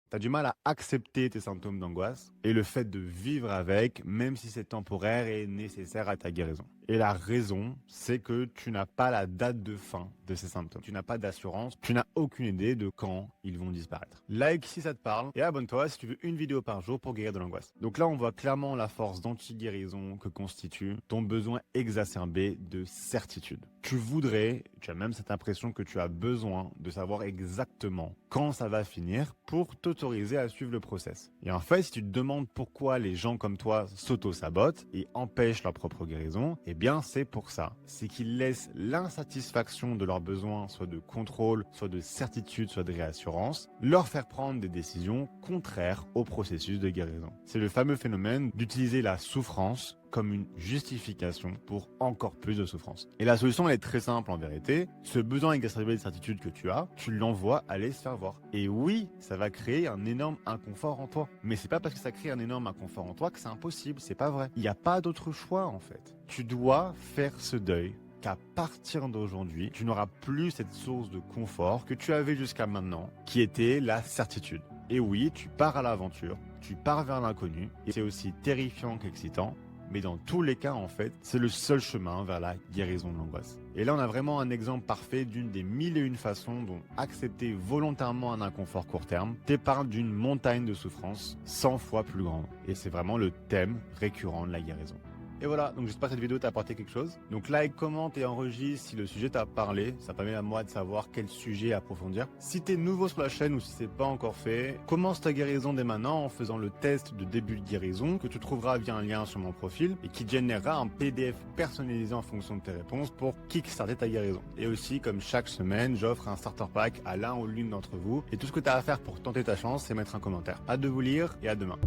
T'as du mal à accepter tes symptômes d'angoisse et le fait de vivre avec, même si c'est temporaire et nécessaire à ta guérison. Et la raison, c'est que tu n'as pas la date de fin de ces symptômes. Tu n'as pas d'assurance, tu n'as aucune idée de quand ils vont disparaître. Like si ça te parle et abonne-toi si tu veux une vidéo par jour pour guérir de l'angoisse. Donc là, on voit clairement la force d'anti-guérison que constitue ton besoin exacerbé de certitude. Tu as même cette impression que tu as besoin de savoir exactement quand ça va finir pour t'autoriser à suivre le process. Et en fait, si tu te demandes pourquoi les gens comme toi s'auto-sabotent et empêchent leur propre guérison, eh bien c'est pour ça. C'est qu'ils laissent l'insatisfaction de leurs besoins, soit de contrôle, soit de certitude, soit de réassurance, leur faire prendre des décisions contraires au processus de guérison. C'est le fameux phénomène d'utiliser la souffrance comme une justification pour encore plus de souffrance. Et la solution elle est très simple en vérité. Ce besoin exacerbé de certitude que tu as, tu l'envoies aller se faire voir. Et oui, ça va créer un énorme inconfort en toi. Mais c'est pas parce que ça crée un énorme inconfort en toi que c'est impossible, c'est pas vrai. Il n'y a pas d'autre choix en fait. Tu dois faire ce deuil qu'à partir d'aujourd'hui, tu n'auras plus cette source de confort que tu avais jusqu'à maintenant, qui était la certitude. Et oui, tu pars à l'aventure, tu pars vers l'inconnu, et c'est aussi terrifiant qu'excitant. Mais dans tous les cas, en fait, c'est le seul chemin vers la guérison de l'angoisse. Et là, on a vraiment un exemple parfait d'une des mille et une façons dont accepter volontairement un inconfort court terme t'épargne d'une montagne de souffrance 100 fois plus grande. Et c'est vraiment le thème récurrent de la guérison. Et voilà, donc j'espère que cette vidéo t'a apporté quelque chose. Donc like, commente et enregistre si le sujet t'a parlé. Ça permet à moi de savoir quel sujet approfondir. Si t'es nouveau sur la chaîne ou si c'est pas encore fait, commence ta guérison dès maintenant en faisant le test de début de guérison que tu trouveras via un lien sur mon profil et qui te générera un PDF personnalisé en fonction de tes réponses pour kickstarter ta guérison. Et aussi, comme chaque semaine, j'offre un starter pack à l'un ou l'une d'entre vous. Et tout ce que t'as à faire pour tenter ta chance, c'est mettre un commentaire. Hâte de vous lire et à demain.